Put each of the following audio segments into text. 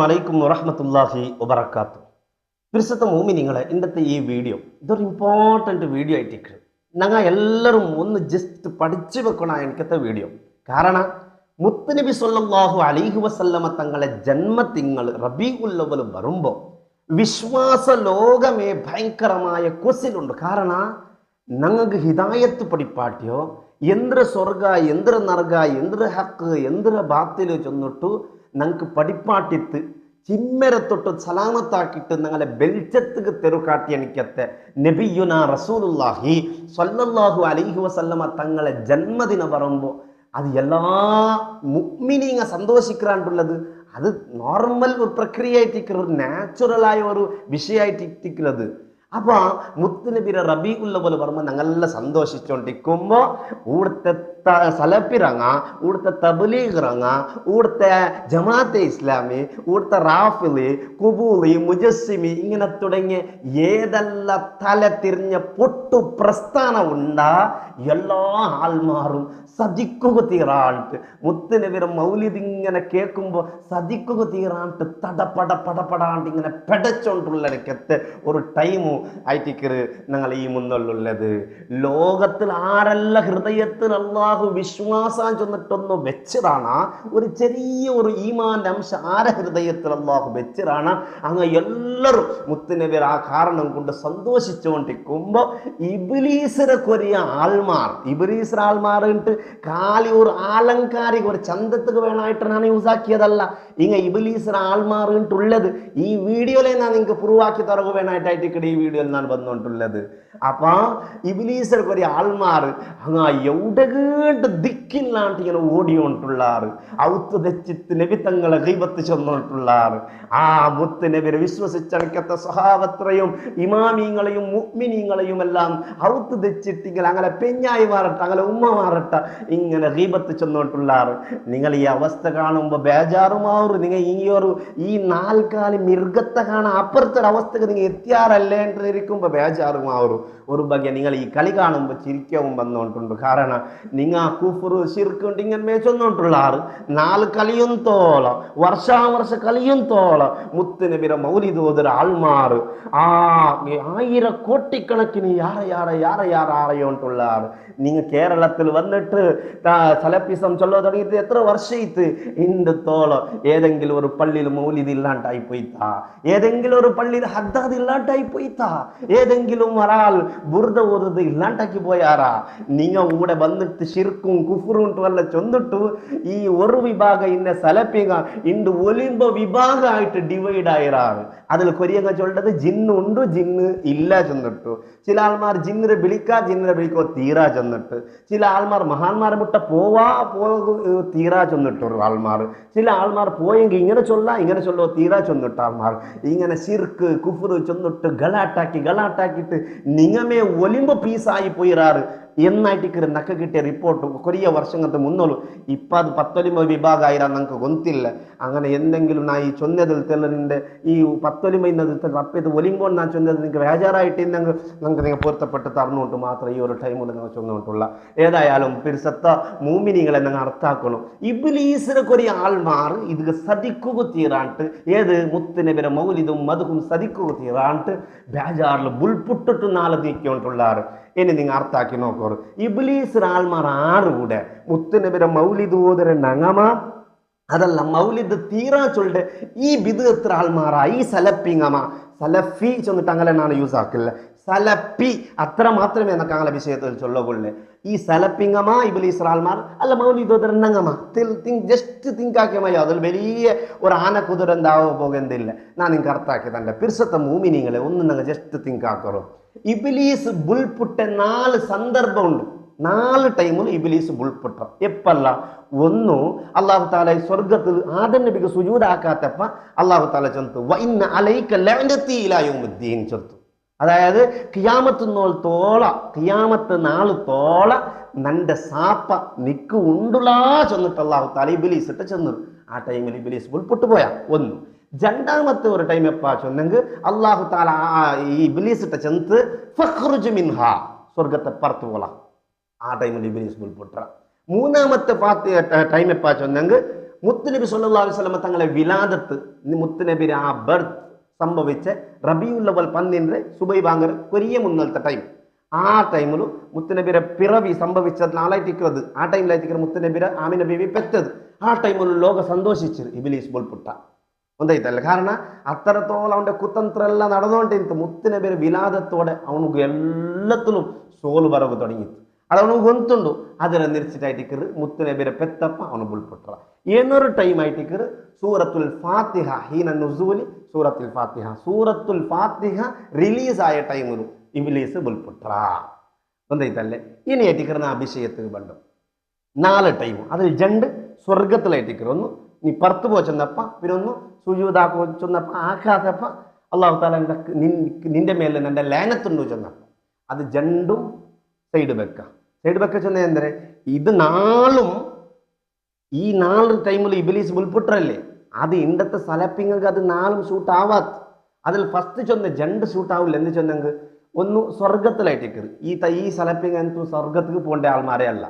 വലൈക്കും വറഹ്മത്തുള്ളാഹി വബറകാതുഹു. പരിശുദ്ധ മുഅ്മിനീങ്ങളെ, ഇന്നത്തെ ഈ വീഡിയോ ഇതൊരു ഇമ്പോർട്ടൻറ്റ് വീഡിയോ ആയിട്ടിരിക്കും. ഞങ്ങൾ എല്ലാവരും ഒന്ന് ജസ്റ്റ് പഠിച്ചു വെക്കണം എനിക്കത്തെ വീഡിയോ. കാരണം മുത്തുനബി സല്ലല്ലാഹു അലൈഹി വസല്ലമ തങ്ങളെ ജന്മത്തിങ്ങൾ റബീഉൽ അവ്വൽ വരുമ്പോൾ വിശ്വാസ ലോകമേ ഭയങ്കരമായ കൊസിലുണ്ട്. കാരണം ഞങ്ങൾക്ക് ഹിദായത്ത് പഠിപ്പാട്ടിയോ എന്തൊരു സ്വർഗ എന്തൊരു നർഗ എന്തൊരു ഹക്ക് എന്തൊരു ബാത്തില് ചെന്നിട്ടു ഞങ്ങൾക്ക് പഠിപ്പാട്ടിത്ത് ചിമ്മരെ തൊട്ട് സലാമത്താക്കിയിട്ട് ഞങ്ങളെ വെളിച്ചത്തുക്ക് തെരുക്കാട്ടി എനിക്കത്തെ നബിയുന റസൂലുള്ളാഹി സ്വല്ലല്ലാഹു അലൈഹി വസല്ലമ തങ്ങളെ ജന്മദിനം പറയുമ്പോൾ അത് എല്ലാ മുഅ്മിനീങ്ങ സന്തോഷിക്കാണ്ടുള്ളത് അത് നോർമൽ ഒരു പ്രക്രിയ ആയിട്ടിരിക്കുന്ന ഒരു നാച്ചുറലായ ഒരു വിഷയമായിട്ടിരിക്കുന്നത്. അപ്പോൾ മുത്തുനബിയുടെ റബീഉൽ അവ്വൽ വരുമ്പോൾ ഞങ്ങളെല്ലാം സന്തോഷിച്ചുകൊണ്ടിരിക്കുമ്പോൾ ഇവിടുത്തെ സലഫിറങ്ങ, ഇവിടുത്തെ തബ്ലീഗ് ഇറങ്ങ, ഇവിടുത്തെ ജമാഅത്തെ ഇസ്ലാമി, ഇവിടുത്തെ റാഫിള്, കുബൂളി, മുജസ്സിമി ഇങ്ങനെ തുടങ്ങിയ ഏതെല്ലാം തല തിരിഞ്ഞ പൊട്ടു പ്രസ്ഥാനം ഉണ്ടാ എല്ലാ ആൾമാരും സദിക്കുക തീറാണ്ട് മുത്തുനബിയുടെ മൗലിദ് ഇങ്ങനെ കേൾക്കുമ്പോൾ സദിക്കുക തീറാണ്ട് പടപടാണ്ട് ഇങ്ങനെ പെടച്ചോണ്ടുള്ളടക്കത്തെ ഒരു ടൈമു ആയിട്ടിക്കറ് ഞങ്ങൾ ഈ മുന്നിലുള്ളത്. ലോകത്തിൽ ആരെല്ലാം ഹൃദയത്തിൽ അള്ളാഹു വിശ്വാസം ചെന്നിട്ടൊന്ന് വെച്ചതാണ്, ഒരു ചെറിയ ഒരു ഈമാന്റെ അംശം ആരെ ഹൃദയത്തിൽ അള്ളാഹു വെച്ചതാണ്. അങ്ങ് എല്ലാവരും മുത്തുനബിയുടെ ആ കാരണം കൊണ്ട് സന്തോഷിച്ചുകൊണ്ടിരിക്കുമ്പോൾ ഇബ്ലീസിനെ കൊറിയ ആൾമാർ ഇട്ട് കാലി ഒരു ആലങ്കാരിക ഒരു ചന്തത്തുക്ക് വേണമായിട്ട് ഞാൻ യൂസാക്കിയതല്ല. ഇങ്ങ ഇബ്ലീസിന് ആൾമാറിട്ടുള്ളത് ഈ വീഡിയോയിലെ ഞാൻ നിങ്ങൾക്ക് പ്രൂവാക്കി തറവ് വേണമായിട്ടായിട്ട് ഈ വീഡിയോയിൽ ഞാൻ വന്നുകൊണ്ടുള്ളത്. അപ്പൊ ഇബ്ലീസിന് ഒരു ആൾമാർ അങ്ങ് എവിടെ ദിക്കില്ലാണ്ട് ഇങ്ങനെ ഓടിയോണ്ടുള്ളാറ്, ഔത്ത് തെച്ചിത്ത് നബിത്തങ്ങളെ ഗീബത്ത് ചെന്നോണ്ടുള്ളാറ്. ആ മുത്ത് നബിയെ വിശ്വസിച്ചടക്കത്തെ സഹാബത്രയും ഇമാമീങ്ങളെയും മുഅ്മിനീങ്ങളെയും എല്ലാം ഔത്ത് തെച്ചിട്ട് ഇങ്ങനെ അങ്ങനെ പെഞ്ഞായി മാറട്ടെ, അങ്ങനെ ഉമ്മ മാറട്ടെ, ഇങ്ങനെ ഗീബത്ത് ചെന്നോണ്ടുള്ളാറ്. നിങ്ങൾ ഈ അവസ്ഥ കാണുമ്പോൾ ബേജാറുമാറും. നിങ്ങൾ ഈ നാൽക്കാലി മൃഗത്തെ കാണാൻ അപ്പുറത്തൊരു അവസ്ഥക്ക് നിങ്ങൾ എത്തിയാറല്ലേ എന്നിരിക്കുമ്പോൾ ബേജാറുമാറും. ഒരു ബഗ്യ നിങ്ങൾ ഈ കളി കാണുമ്പോൾ ചിരിക്കവും വന്നോണ്ടുണ്ട്. കാരണം നിങ്ങൾ കുഫ്റ് ശിർക്ക് ഇങ്ങനെ മേച്ചൊന്നോണ്ടുള്ള ആറ് നാല് കളിയും തോളം വർഷാവർഷ കളിയും തോളം മുത്തുനബിയുടെ മൗലിദ് ഓതുற ആൾമാർ ആ 1000 കോടിക്കണക്കിന് ആറയോണ്ടുള്ള ആറ്. നിങ്ങൾ കേരളത്തിൽ വന്നിട്ട് സലഫിസം ചൊല്ലോ തുടങ്ങിയിട്ട് എത്ര വർഷത്ത് ഇണ്ട് തോളം ഏതെങ്കിലും ഒരു പള്ളിയിൽ മൗലിദ് ഇല്ലാണ്ടായി പോയിത്താ, ഏതെങ്കിലും ഒരു പള്ളിയിൽ ഹദ്ദാദ് ഇല്ലാണ്ടായി പോയിത്താ, ഏതെങ്കിലും ഒരാൾ ബുർദ ഓതുന്നത് ഇല്ലാണ്ടാക്കി പോയാറാ. നിങ്ങൾ കൂടെ വന്നിട്ട് ശിർക്കും കുഫ്റും വല്ല ചൊന്നിട്ടു ഈ ഒരു വിഭാഗം ഇന്ന സലപ്പിങ്ങ ഇണ്ട് ഒലിമ്പ വിഭാഗമായിട്ട് ഡിവൈഡ് ആയിറാറ്. അതിൽ കൊരിയങ്ങ ചൊല്ലത് ജിന്നുണ്ട് ജിന്ന് ഇല്ല ചെന്നിട്ടു. ചില ആൾമാർ ജിന്നിനെ വിളിക്കോ തീരാ ചെന്നിട്ട്, ചില ആൾമാർ മഹാന്മാരെ മുട്ട പോവാ തീരാ ചെന്നിട്ടൊരു ആൾമാർ, ചില ആൾമാർ പോയെങ്കിൽ ഇങ്ങനെ ചൊല്ലോ തീരാ ചെന്നിട്ട് ആൾമാർ ഇങ്ങനെ ശിർക്ക് കുഫ്റ് ചെന്നിട്ട് ഗലാട്ടാക്കിയിട്ട് നിങ്ങമേ ഒലിമ്പ പീസായി പോയിറാറ് എന്നായിട്ടിക്കറ് നക്ക കിട്ടിയ റിപ്പോർട്ട് കൊറിയ വർഷങ്ങൾക്ക് മുന്നോളൂ. ഇപ്പം അത് 10 വിഭാഗമായിരാ നമുക്ക് ഗൊന്തില്ല. അങ്ങനെ എന്തെങ്കിലും നാ ഈ ചൊന്നതിൽ തെല്ലറിൻ്റെ ഈ 10 റപ്പത് ഒലിമ്പോൾ ഞാൻ ചൊന്നത് നിങ്ങൾക്ക് ബേജാറായിട്ട് നമുക്ക് നിങ്ങൾ പൊരുത്തപ്പെട്ട് തറന്നുകൊണ്ട് മാത്രം ഈ ഒരു ടൈമിൽ നിങ്ങൾ ചൊന്നുകൊണ്ടുള്ള. ഏതായാലും പിരിസത്ത മൂമിനികളെ നിങ്ങൾ അർത്ഥാക്കണം. ഇബ്ലീസിനെ കൊറിയ ആൾമാർ ഇത് സദിക്കുക തീരാണ്ട് ഏത് മുത്തുനബിയുടെ മൗലിദും മധുവും സദിക്കുക തീരാണ്ട് ബേജാറിൽ ബുൾപുട്ടിട്ട് നാളെ നീക്കിക്കൊണ്ടുള്ളാറ്. ഇനി നിങ്ങൾ അർത്ഥാക്കി നോക്കൂ. ഇബ്ലീസ് ആൾമാർ ആറ് കൂടെ മുത്തുനബിയുടെ മൗലിദ് ഓതുற നങ്ങമ അതല്ല മൗലിദ് തീരാ ചൊല്ലിട്ട് ഈ ബിദ്അത്ത് ആൾമാറാ ഈ സലപ്പിങ്ങമ സലഫി ചെന്നിട്ട് അങ്ങനെ ഞാൻ യൂസ് ആക്കില്ല. സലപ്പി അത്ര മാത്രമേ നമുക്ക് അങ്ങനെ വിഷയത്തിൽ ചൊല്ലുകൊള്ളേ. ഈ സലപ്പിങ്ങമ ഇബ്ലീസ് ആൾമാർ അല്ല മൗലിദ് ഓതുற നങ്ങമ ജസ്റ്റ് തിങ്കാക്കിയ മതി. അതിൽ വലിയ ഒരു ആന കുതിര എന്താവോ പോകുന്നില്ല. ഞാൻ നിങ്ങൾക്ക് അർത്ഥാക്കി തന്നെ പിർസത്തെ മൂമിനിങ്ങളെ ഒന്ന് നിങ്ങൾ ജസ്റ്റ് തിങ്കാക്കറോ. ഇബ്ലീസ് ബുൾപുട്ട 4 സന്ദർഭമുണ്ട്. 4 ടൈമിൽ ഇബ്ലീസ് ബുൾപുട്ട എപ്പല്ല. ഒന്ന് അല്ലാഹു തആല സ്വർഗ്ഗത്തിൽ ആദം നബിക്ക് സുജൂദാക്കാത്തപ്പ അല്ലാഹു തആല ചൊല്ലുന്നു വഇന്ന അലൈക ലഅനതി ഇലാ യൗമിദ്ദീൻ ചൊല്ലുന്നു. അതായത് ഖിയാമത്ത് നാൾ തോള നന്റെ സാപ്പ നിക്ക് ഉണ്ടുലാ ചെന്നിട്ട് അല്ലാഹു തആല ഇബ്ലീസ് ഇട്ട് ചെന്നു. ആ ടൈമിൽ ഇബ്ലീസ് ബുൾപുട്ട് പോയാ ഒന്ന്. രണ്ടാമത്തെ ഒരു ടൈം എപ്പാ ചൊന്നെങ്കിൽ അല്ലാഹു തആല ഈ ഇബ്ലീസ് ഇട്ട ചെന്ന് ഫഖ്റുജ് മിൻഹാ സ്വർഗ്ഗത്തെ പുറത്തു പോല. ആ ടൈമിൽ ഇബ്ലീസ് ബുൾപുട്ട. മൂന്നാമത്തെ ടൈം എപ്പാ ചൊന്നെങ്കിൽ മുത്തുനബി സല്ലല്ലാഹു അലൈഹി വസല്ലം തങ്ങളെ വിലാദത്ത് മുത്തുനബി ആ ബർത്ത് സംഭവിച്ച റബീഉൽ അവ്വൽ 12 സുബൈ ബാങ്കർ കൊരിയ മുന്നലത്തെ ടൈം ആ ടൈമിൽ മുത്തുനബിയുടെ പിറവി സംഭവിച്ചത് നാളായിട്ടിക്കുന്നത് ആ ടൈമിലായിട്ടിക്കുന്ന മുത്തുനബിയുടെ ആമിന ബീവി പെറ്റത് ആ ടൈമിൽ ലോക സന്തോഷിച്ചു ഇബ്ലീസ് ബോൾപുട്ട ഒന്നായിട്ടല്ല കാരണം അത്രത്തോളം അവൻ്റെ കുതന്ത്ര എല്ലാം നടന്നുകൊണ്ടിരുന്നു മുത്തുനബിയുടെ വിലാദത്തോടെ അവനുക്ക് എല്ലാത്തിലും സോಲು ಬರವು തുടങ്ങിತ್ತು ಅದು ಅವನಿಗೆ ಗೊತ್ತುಂಡು ಅದರ ನಿರ್ಚಿಟಾಯ್ತಿಕ್ಕರು ಮುತ್ತುನಬಿರ ಪೆತ್ತಪ್ಪ ಅವನು ಬುಲ್ಪುಟ್ರ ಏನೊರು ಟೈಮ್ ಆಯ್ತಿಕ್ಕರು ಸೂರತುಲ್ ಫಾತಿಹ ಹೀನ ನುಜೂಲಿ ಸೂರತುಲ್ ಫಾತಿಹ ರಿಲೀಸ್ ಆಯ ಟೈಮು ഇബ്ലീസ് ബുൽപുട്ര ഒന്നായിട്ടല്ലേ ഇനി ഏറ്റിക്കറുന്ന അഭിഷേകത്തിന് ബന്ധം 4 ടൈം അതിൽ 2 സ്വർഗത്തിലേറ്റിക്കറ് ഒന്ന് നീ പുറത്തു പോച്ചെന്നപ്പ പിന്നെ ഒന്ന് സുജൂദാക്കോ ചെന്നപ്പ ആക്കാത്തപ്പ അള്ളാഹു താല നിന്റെ മേലെ എൻ്റെ ലാനത്തുണ്ടു ചെന്നപ്പ അത് 2 സൈഡ് വെക്ക ചെന്ന എന്തേ ഇത് 4 ഈ 4 ടൈമിൽ ഇബ്ലീസ് ബുൽപുട്രല്ലേ അത് ഇണ്ടത്തെ സലപ്പിങ്ങൾക്ക് അത് 4 ഷൂട്ട് ആവാത്ത അതിൽ ഫസ്റ്റ് ചെന്ന 2 ഷൂട്ട് ആവില്ല എന്ന് ചെന്നെങ്കിൽ ഒന്ന് സ്വർഗത്തിലായിട്ടിക്കറ് ഈ സലപ്പിങ് എന്തു സ്വർഗത്തിൽ പോകേണ്ട ആൾമാരെ അല്ല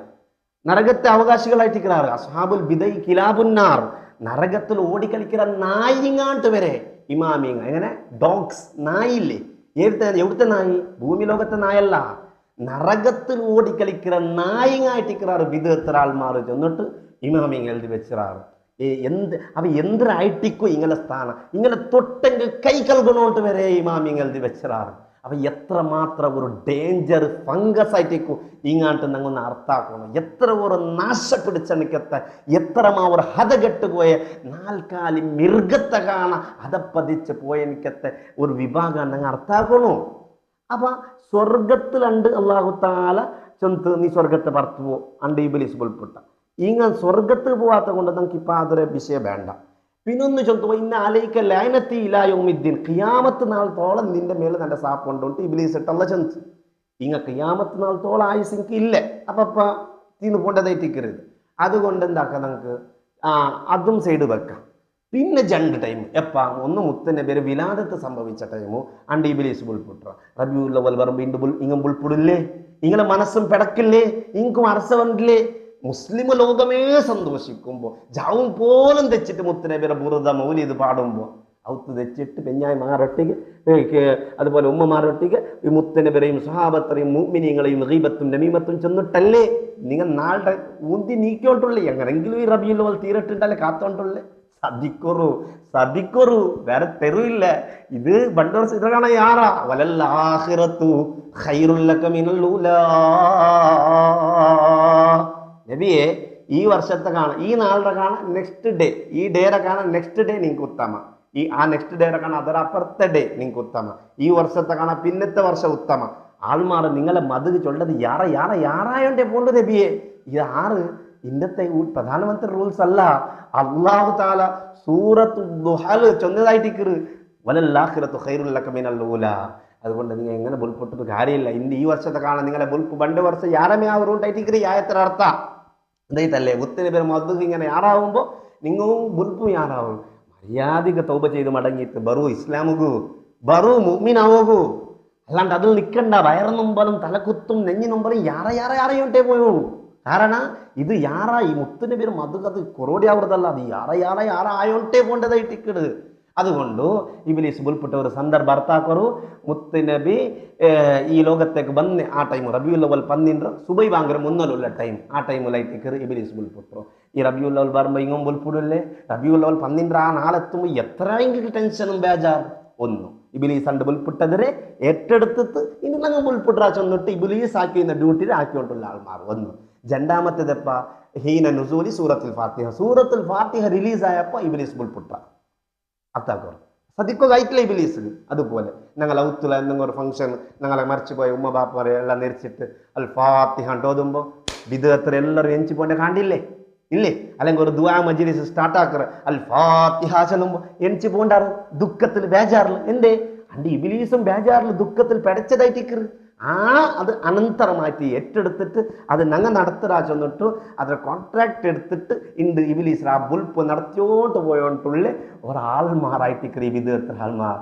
നരകത്തെ അവകാശികളായിട്ടിക്കറാറ് അസ്ഹാബുൽ ബിദൈ കിലാബുന്നാർ നരകത്തിൽ ഓടിക്കളിക്കുന്ന നായിങ്ങാട്ട് വരെ ഇമാമിങ് എങ്ങനെ ഡോഗ്സ് നായില്ലേ എവിടുത്തെ നായി ഭൂമി ലോകത്തെ നായല്ല നരകത്തിൽ ഓടിക്കളിക്കുന്ന നായിങ്ങായിട്ടിക്കറാറ് വിധേത്ര ആൾമാർ ചെന്നിട്ട് ഇമാമിങ് എഴുതി വെച്ചിറാറ് എന്തൊരായിട്ടിക്കോ ഇങ്ങനെ സ്ഥാനം ഇങ്ങനെ തൊട്ടെങ്കിൽ കൈ കൽകൊണ്ടോട്ട് വരെ ഇമാമിങ് എഴുതി വെച്ചിറാറ് അപ്പം എത്രമാത്രം ഒരു ഡേഞ്ചർ ഫംഗസ് ആയിട്ടേക്കും ഇങ്ങോട്ട് ഞങ്ങൾ അർത്ഥാക്കണം എത്ര ഒരു നാശപ്പിടിച്ചെനിക്കത്തെ എത്രമാ ഒരു ഹതകെട്ട് പോയ 4 മൃഗത്തെ കാണാൻ ഹതപ്പതിച്ച് പോയ എനിക്കത്തെ ഒരു വിഭാഗം ഞങ്ങൾ അർത്ഥാക്കണോ അപ്പം സ്വർഗത്തിലുണ്ട് അള്ളാഹു താല ചെന്ന് നീ സ്വർഗത്തെ പറത്തുവോ അണ്ട് ഇബ്ലീസ് ബുൽപുട്ട ഇങ്ങനെ സ്വർഗത്തിൽ പോവാത്ത കൊണ്ട് നമുക്ക് ഇപ്പം അതൊരു വിഷയം വേണ്ട പിന്നൊന്ന് ചൊന്തു ഇന്ന അലൈക്ക ലഅനത്തി ഇലാ യൗമിദ്ദീൻ ഖിയാമത്ത് നാളത്തോളം നിന്റെ മേലെ നല്ല സാപ്പ് കൊണ്ടുകൊണ്ട് ഇബ്ലീസ് ഇട്ടല്ല ചെന്ന് ഇങ്ങ ഖിയാമത്ത് നാളത്തോളം ആയുസ് എനിക്ക് ഇല്ല അപ്പ തീന്ന് പോണ്ടതായിട്ടിക്കരുത് അതുകൊണ്ട് എന്താക്കാം നമുക്ക് അതും സൈഡ് വെക്കാം പിന്നെ 2 ടൈം എപ്പാ ഒന്ന് മുത്തുനബിയുടെ വിലാദത്ത് സംഭവിച്ച ടൈമോ അണ്ട് ഇബ്ലീസ് ബുൽപുട്ര റബീഉൽ അവ്വൽ വരുമ്പോൾ ഇങ്ങും ബുൽപുടില്ലേ ഇങ്ങനെ മനസ്സും പെടക്കില്ലേ ഇങ്ങും അറസവണ്ടില്ലേ മുസ്ലിം ലോകമേ സന്തോഷിക്കുമ്പോൾ ജാവും പോലും തെച്ചിട്ട് മുത്തുനബിയുടെ ബുറുദ മൗലിദ് പാടുമ്പോൾ ഔത്ത് തെച്ചിട്ട് പെഞ്ഞായി മാറൊട്ടിക്ക് അതുപോലെ ഉമ്മമാരൊട്ടിക്ക് ഈ മുത്തുനബിയും സഹാബത്തറയും മുഅ്മിനീങ്ങളെയും ഗീബത്തും നമീമത്തും ചെന്നിട്ടല്ലേ നിങ്ങൾ നാളുടെ ഊന്തി നീക്കിയോണ്ടുള്ളേ എങ്ങനെങ്കിലും ഈ റബീഉൽ അവ്വൽ തീരട്ടുണ്ടല്ലേ കാത്തോണ്ടുള്ളേ സദിക്കൊരു വേറെ തെരുവില്ല ഇത് ബണ്ടോർ ഇത് കാണാൻ യാറാ വലൽ ആഖിറത്തു ഖൈറുൽ ലക മിനൽ ഊലാ നബിയെ ഈ വർഷത്തെ കാണാം ഈ നാളുടെ കാണാം നെക്സ്റ്റ് ഡേ ഈ ഡേയുടെ കാണാൻ നെക്സ്റ്റ് ഡേ നിങ്ങൾക്ക് ഉത്തമ ആ നെക്സ്റ്റ് ഡേയുടെ കാണാൻ അതര അപ്പുറത്തെ ഡേ നിങ്ങൾക്ക് ഉത്തമ ഈ വർഷത്തെ കാണാൻ പിന്നത്തെ വർഷം ഉത്തമ ആൾമാർ നിങ്ങളെ മധു ചൊല്ലത് യാറായോണ്ടേ പോണ്ട് നബിയെ ഇത് ഇന്നത്തെ പ്രധാനമന്ത്രി റൂൾസ് അല്ല അള്ളാഹു താല സൂറത്തു ദുഹൽ ചൊന്നതായിട്ടിക്കറ് വലല്ലാഖിറത്തു ഖൈറുൽ ലക മിനൽ ഊലാ അതുകൊണ്ട് നിങ്ങൾ എങ്ങനെ ബുൽപൊട്ടിട്ട് കാര്യമില്ല ഈ വർഷത്തെ കാണാൻ നിങ്ങളെ ബുൽപ്പ് 2 വർഷം യാരമേ ആവറുണ്ടായിട്ടിക്കറി യാത്ര അർത്ഥ എന്തായിട്ടല്ലേ മുത്തുനബി മധു ഇങ്ങനെ യാറാവുമ്പോൾ നിങ്ങളും ബുൽപ്പും യാറാവും മര്യാദക്ക് തൗബ ചെയ്ത് മടങ്ങിയിട്ട് ബറു ഇസ്ലാമുകു ബറു മുഅ്മിനാവൂ അല്ലാണ്ട് അതിൽ നിൽക്കണ്ട വയറുന്നുമ്പലും തലക്കുത്തും നെഞ്ഞിനുമ്പലും യാറയോട്ടേ പോയോ കാരണം ഇത് ഈ മുത്തുനബി മധു അത് കൊറോടി ആവൃതല്ല അത് യാറ ആയോട്ടേ പോണ്ടതായിട്ടിക്കട് അതുകൊണ്ട് ഇബ്ലീസ് ബുൽപുട്ട ഒരു സന്ദർഭ അർത്ഥാക്കರು മുത്തുനബി ഈ ലോകത്തേക്ക് വന്ന് ആ ടൈം റബീഉൽ അവ്വൽ 12 സുബൈ ബാങ്കർ മുന്നലുള്ള ടൈം ആ ടൈമിലായിട്ടിക്കറ് ഇബ്ലീസ് ബുൽപുട്ടു ഈ റബീഉൽ അവ്വൽ വരുമ്പോൾ ഇങ്ങും ബുൽപുടല്ലേ റബീഉൽ അവ്വൽ 12 ആ നാളെത്തുമ്പോൾ എത്രയെങ്കിലും ടെൻഷനും ബേജാർ ഒന്നും ഇബ്ലീസ് അണ്ട് ബുൽപുട്ടതിരെ ഏറ്റെടുത്തിട്ട് ഇനി ഞങ്ങൾ ബുൽപുട്രാ ചെന്നിട്ട് ഇബ്ലീസ് ആക്കിയുന്ന ഡ്യൂട്ടിയിൽ ആക്കിക്കൊണ്ടുള്ള ആൾമാർ ഒന്ന് രണ്ടാമത്തേതെപ്പ ഹീന നുസൂലി സൂറത്തുൽ ഫാത്തിഹ റിലീസ് ആയപ്പോൾ ഇബ്ലീസ് ബുൽപുട്ട അത്താക്കോർ സദിക്കോ കയറ്റില്ല ഇബ്ലീസ് അതുപോലെ ഞങ്ങൾ ഔത്തുല എന്തെങ്കിലും ഒരു ഫംഗ്ഷൻ ഞങ്ങളെ മരിച്ചുപോയ ഉമ്മ ബാപ്പരെ എല്ലാം നെരിച്ചിട്ട് അൽ ഫാത്തിഹ ഓതുമ്പോൾ വിധേയത്തിൽ എല്ലാവരും എഞ്ചി പോകേണ്ട കാണ്ടില്ലേ ഇല്ലേ അല്ലെങ്കിൽ ഒരു ദുആ മജ്ലിസ് സ്റ്റാർട്ടാക്കറ അൽ ഫാത്തിഹ ചെല്ലുമ്പോൾ എണിച്ച് പോകണ്ടാറ് ദുഃഖത്തിൽ ബേജാറിൽ എന്തേ അണ്ട് ഇബ്ലീസും ബേജാറിൽ ദുഃഖത്തിൽ പെടച്ചതായിട്ടിക്കറ് അത് അനന്തരമായിട്ട് ഏറ്റെടുത്തിട്ട് അത് ഞങ്ങൾ നടത്തരാ ചെന്നിട്ടു അതിൽ കോൺട്രാക്ട് എടുത്തിട്ട് ഇണ്ട് ഇബ്ലീസ് ആ ബുൽപ്പ് നടത്തിയോട്ട് പോയോണ്ടുള്ള ഒരാൾമാറായിട്ടിക്കറി വിധത്തിൽ ആൾമാർ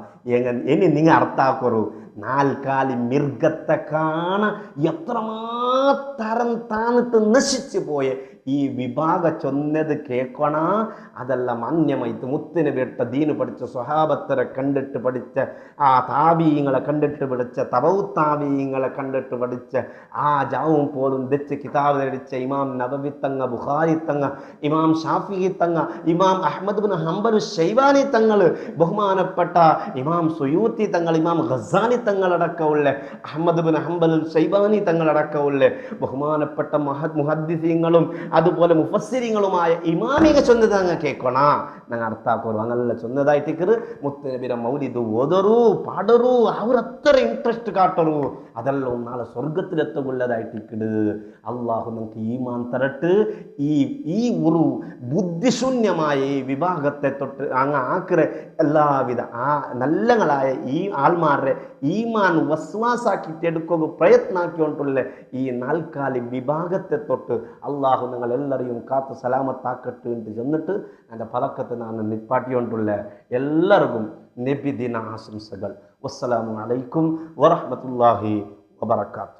ഇനി നിങ്ങൾ അർത്ഥാക്കറു 4 മൃഗത്തെ കാണാൻ എത്രമാത്രം താന്നിട്ട് നശിച്ചു പോയ ഈ വിഭാഗ ചൊന്നത് കേൾക്കണ അതെല്ലാം മാന്യമായിട്ട് മുത്തിന് വിട്ട ദീന് പഠിച്ച സ്വഹാബത്തരെ കണ്ടിട്ട് പഠിച്ച ആ താബീങ്ങളെ കണ്ടിട്ട് പഠിച്ച തബൗ താബീങ്ങളെ കണ്ടിട്ട് പഠിച്ച ആ ജാവും പോലും തെച്ച് കിതാബ് ധരിച്ച ഇമാം നബവി തങ്ങ, ബുഖാരി തങ്ങ, ഇമാം ഷാഫി തങ്ങ, ഇമാം അഹ്മദ് ബിൻ ഹംബൽ ശൈബാനി തങ്ങൾ, ബഹുമാനപ്പെട്ട ഇമാം സുയൂത്തി തങ്ങൾ, ഇമാം ഖസാനി തങ്ങളടക്കമുള്ള അഹ്മദ് ബിൻ ഹംബൽ ശൈബാനി തങ്ങളടക്കമുള്ള ബഹുമാനപ്പെട്ട മുഹദ്ദിസീങ്ങളും അതുപോലെ മുഫസ്സിരിങ്ങളുമായ ഇമാമിക ചൊന്നത് അങ്ങ് കേൾക്കണ ഞങ്ങൾ അർത്ഥാക്കോರು അങ്ങനെಲ್ಲ ചൊന്നതായിട്ടിക്കറ് മുത്തനബിയുടെ മൗലിദ് ഓതറു പാടറു അവർ അത്ര ഇൻട്രസ്റ്റ് കാട്ടറു അതെല്ലാം നാളെ സ്വർഗത്തിലെത്തുള്ളതായിട്ടിക്കട് അള്ളാഹു നമുക്ക് ഈമാൻ തരട്ട് ഈ ഒരു ബുദ്ധിശൂന്യമായ ഈ വിഭാഗത്തെ തൊട്ട് അങ്ങ് ആക്കറെ എല്ലാവിധ ആ നല്ലങ്ങളായ ഈ ആൾമാരുടെ ഈമാൻ വസ്വാസാക്കിയിട്ട് എടുക്കുക പ്രയത്നാക്കിക്കൊണ്ടുള്ള ഈ നാൽക്കാലി വിഭാഗത്തെ തൊട്ട് അള്ളാഹു നിങ്ങൾ എല്ലാവരെയും കാത്ത് സലാമത്താക്കട്ട് എന്ന് ചെന്നിട്ട് എൻ്റെ പലക്കത്ത് ഞാൻ നിപ്പാട്ടിക്കൊണ്ടുള്ള എല്ലാവർക്കും നബിദിന ആശംസകൾ. വസ്സലാമു അലൈക്കും വറഹ്മത്തുള്ളാഹി വബറകാതുഹു.